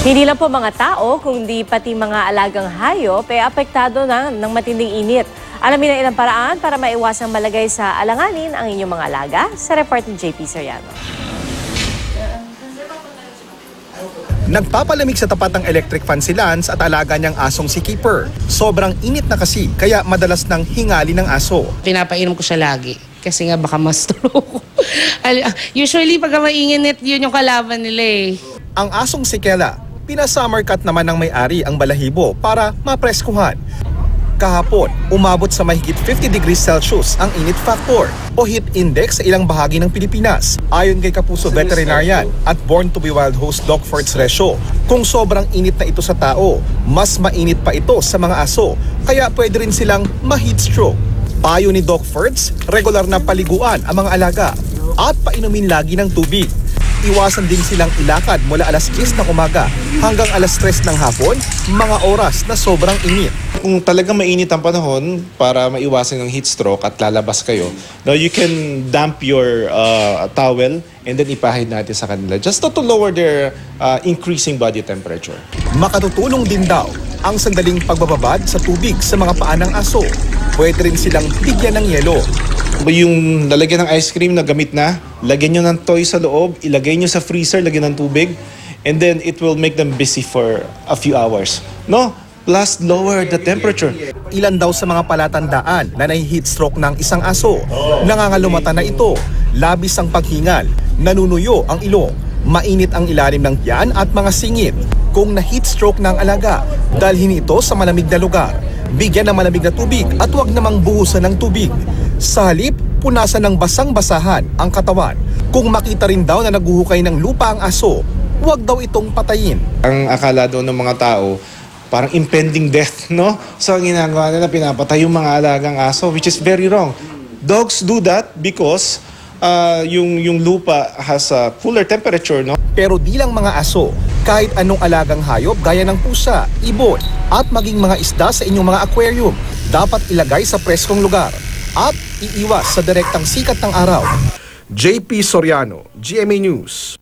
Hindi lang po mga tao, kundi pati mga alagang hayop ay apektado na ng matinding init. Alamin ang ilang paraan para maiwasang malagay sa alanganin ang inyong mga alaga sa report ni JP Soriano. Nagpapalamig sa tapat ng electric fan si Lance at alaga niyang asong si Keeper. Sobrang init na kasi, kaya madalas nang hingali ng aso. Pinapainom ko siya lagi kasi nga baka ma-stroke. Usually pag mainit, yun yung kalaban nila eh. Ang asong si Kela, pina-summer cut naman ng may-ari ang balahibo para mapreskuhan. Kahapon, umabot sa mahigit 50 degrees Celsius ang init factor o heat index sa ilang bahagi ng Pilipinas. Ayon kay Kapuso Veterinarian at Born to be Wild host Doc Fertz Resio, kung sobrang init na ito sa tao, mas mainit pa ito sa mga aso, kaya pwede rin silang ma-heat stroke. Payo ni Doc Fertz, regular na paliguan ang mga alaga at painumin lagi ng tubig. Iwasan din silang ilakad mula alas 10 ng umaga hanggang alas 3 ng hapon, mga oras na sobrang init. Kung talagang mainit ang panahon para maiwasan ng heat stroke at lalabas kayo, now you can damp your towel and then ipahid natin sa kanila just to lower their increasing body temperature. Makatutulong din daw ang sandaling pagbababad sa tubig sa mga paa ng aso. Pwede rin silang bigyan ng yelo. Yung lalagyan ng ice cream na gamit na, lagyan nyo ng toy sa loob, ilagay nyo sa freezer, lagyan ng tubig, and then it will make them busy for a few hours. No? Plus, lower the temperature. Ilan daw sa mga palatandaan na nahi-heat stroke ng isang aso. Nangangalumata na ito, labis ang paghingal, nanunuyo ang ilong, mainit ang ilalim ng tiyan at mga singit. Kung na-heat stroke ng alaga, dalhin ito sa malamig na lugar. Bigyan ng malamig na tubig at huwag namang buhusan ng tubig. Sa halip, punasan ng basang-basahan ang katawan. Kung makita rin daw na naguhukay ng lupa ang aso, huwag daw itong patayin. Ang akala daw ng mga tao, parang impending death, no? So ang ginagawa nila, pinapatay yung mga alagang aso, which is very wrong. Dogs do that because yung lupa has a cooler temperature, no? Pero di lang mga aso, kahit anong alagang hayop gaya ng pusa, ibon, at maging mga isda sa inyong mga aquarium, dapat ilagay sa preskong lugar at iiwas sa direktang sikat ng araw. JP Soriano, GMA News.